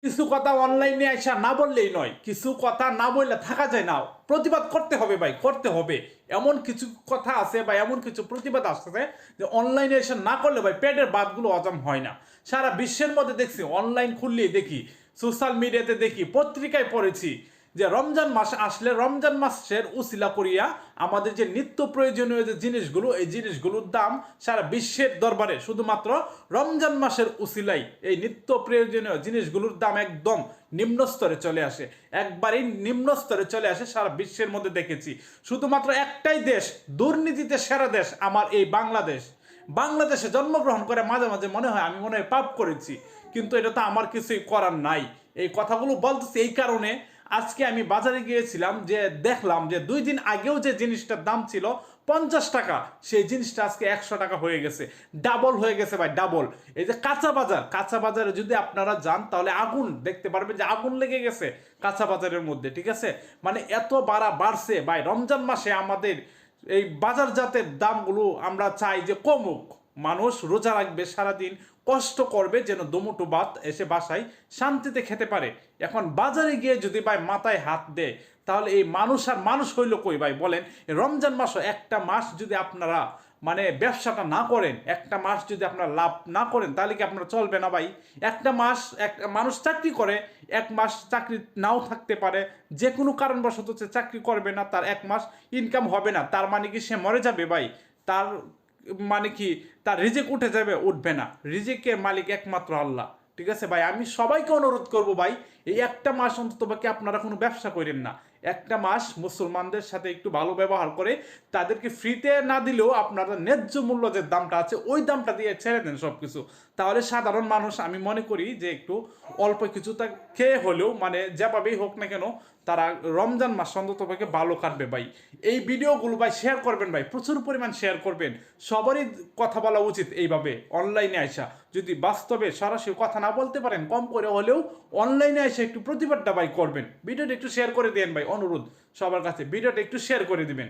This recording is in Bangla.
কিছু কথা অনলাইনে আইসা না বললেই নয়, কিছু কথা না বললে থাকা যায় না, প্রতিবাদ করতে হবে ভাই, করতে হবে। এমন কিছু কথা আছে বা এমন কিছু প্রতিবাদ আসতেছে যে অনলাইনে এসে না করলে ভাই পেটের ভাতগুলো হজম হয় না। সারা বিশ্বের মধ্যে দেখছি, অনলাইন খুললেই দেখি, সোশ্যাল মিডিয়াতে দেখি, পত্রিকায় পড়েছি যে রমজান মাস আসলে রমজান মাসের উসিলা করিয়া আমাদের যে নিত্য প্রয়োজনীয় যে জিনিসগুলো, এই জিনিসগুলোর দাম সারা বিশ্বের দরবারে শুধুমাত্র রমজান মাসের উসিলাই এই নিত্য প্রয়োজনীয় জিনিসগুলোর দাম একদম নিম্ন স্তরে চলে আসে, একবারেই নিম্ন স্তরে চলে আসে। সারা বিশ্বের মধ্যে দেখেছি শুধুমাত্র একটাই দেশ, দুর্নীতিতে সেরা দেশ, আমার এই বাংলাদেশ। বাংলাদেশে জন্মগ্রহণ করে মাঝে মাঝে মনে হয় আমি মনে হয় পাপ করেছি, কিন্তু এটা তো আমার কিছুই করার নাই। এই কথাগুলো বলতেছি এই কারণে, আজকে আমি বাজারে গিয়েছিলাম, যে দেখলাম যে 2 দিন আগেও যে জিনিসটার দাম ছিল 50 টাকা, সেই জিনিসটা আজকে 100 টাকা হয়ে গেছে, ডাবল হয়ে গেছে ভাই, ডাবল। এই যে কাঁচা বাজার, কাঁচা বাজারে যদি আপনারা যান তাহলে আগুন দেখতে পারবেন যে আগুন লেগে গেছে কাঁচা বাজারের মধ্যে, ঠিক আছে? মানে এত বাড়ছে ভাই। রমজান মাসে আমাদের এই বাজারজাতের দামগুলো আমরা চাই যে কমুক। মানুষ রোজা রাখবে, সারাদিন কষ্ট করবে যেন দুমুঠো ভাত এসে বাসায় শান্তিতে খেতে পারে। এখন বাজারে গিয়ে যদি ভাই মাথায় হাত দেয়, তাহলে এই মানুষ আর মানুষ হইল কই ভাই বলেন? রমজান মাসও একটা মাস যদি আপনারা মানে ব্যবসাটা না করেন, একটা মাস যদি আপনারা লাভ না করেন, তাহলে কি আপনারা চলবে না ভাই? একটা মাস এক মানুষ চাকরি করে, 1 মাস চাকরি নাও থাকতে পারে, যে কোনো কারণবশত সে চাকরি করবে না, তার 1 মাস ইনকাম হবে না, তার মানে কি সে মরে যাবে ভাই? তার মানে কি তার রিজিক উঠে যাবে? উঠবে না। রিজিকের মালিক একমাত্র আল্লাহ, ঠিক আছে ভাই? আমি সবাইকে অনুরোধ করব ভাই, এই একটা মাস অন্তত বাকি আপনারা কোনো ব্যবসা করেন না। একটা মাস মুসলমানদের সাথে একটু ভালো ব্যবহার করে তাদেরকে ফ্রিতে না দিলেও আপনারা ন্যায্য মূল্য যে দামটা আছে ওই দামটা দিয়ে ছেড়ে দেন সব কিছু। তাহলে সাধারণ মানুষ আমি মনে করি যে একটু অল্প কিছু তা খেয়ে হলেও, মানে যেভাবেই হোক না কেন, তারা রমজান মাস অন্তত পক্ষে ভালো কাটবে ভাই। এই ভিডিওগুলো ভাই শেয়ার করবেন ভাই, প্রচুর পরিমাণ শেয়ার করবেন। সবারই কথা বলা উচিত এইভাবে অনলাইনে আইসা। যদি বাস্তবে সরাসরি কথা না বলতে পারেন, কম করে হলেও অনলাইনে এসে একটু প্রতিবাদটা ভাই করবেন। ভিডিওটা একটু শেয়ার করে দেন ভাই, অনুরোধ সবার কাছে, ভিডিওটা একটু শেয়ার করে দিবেন।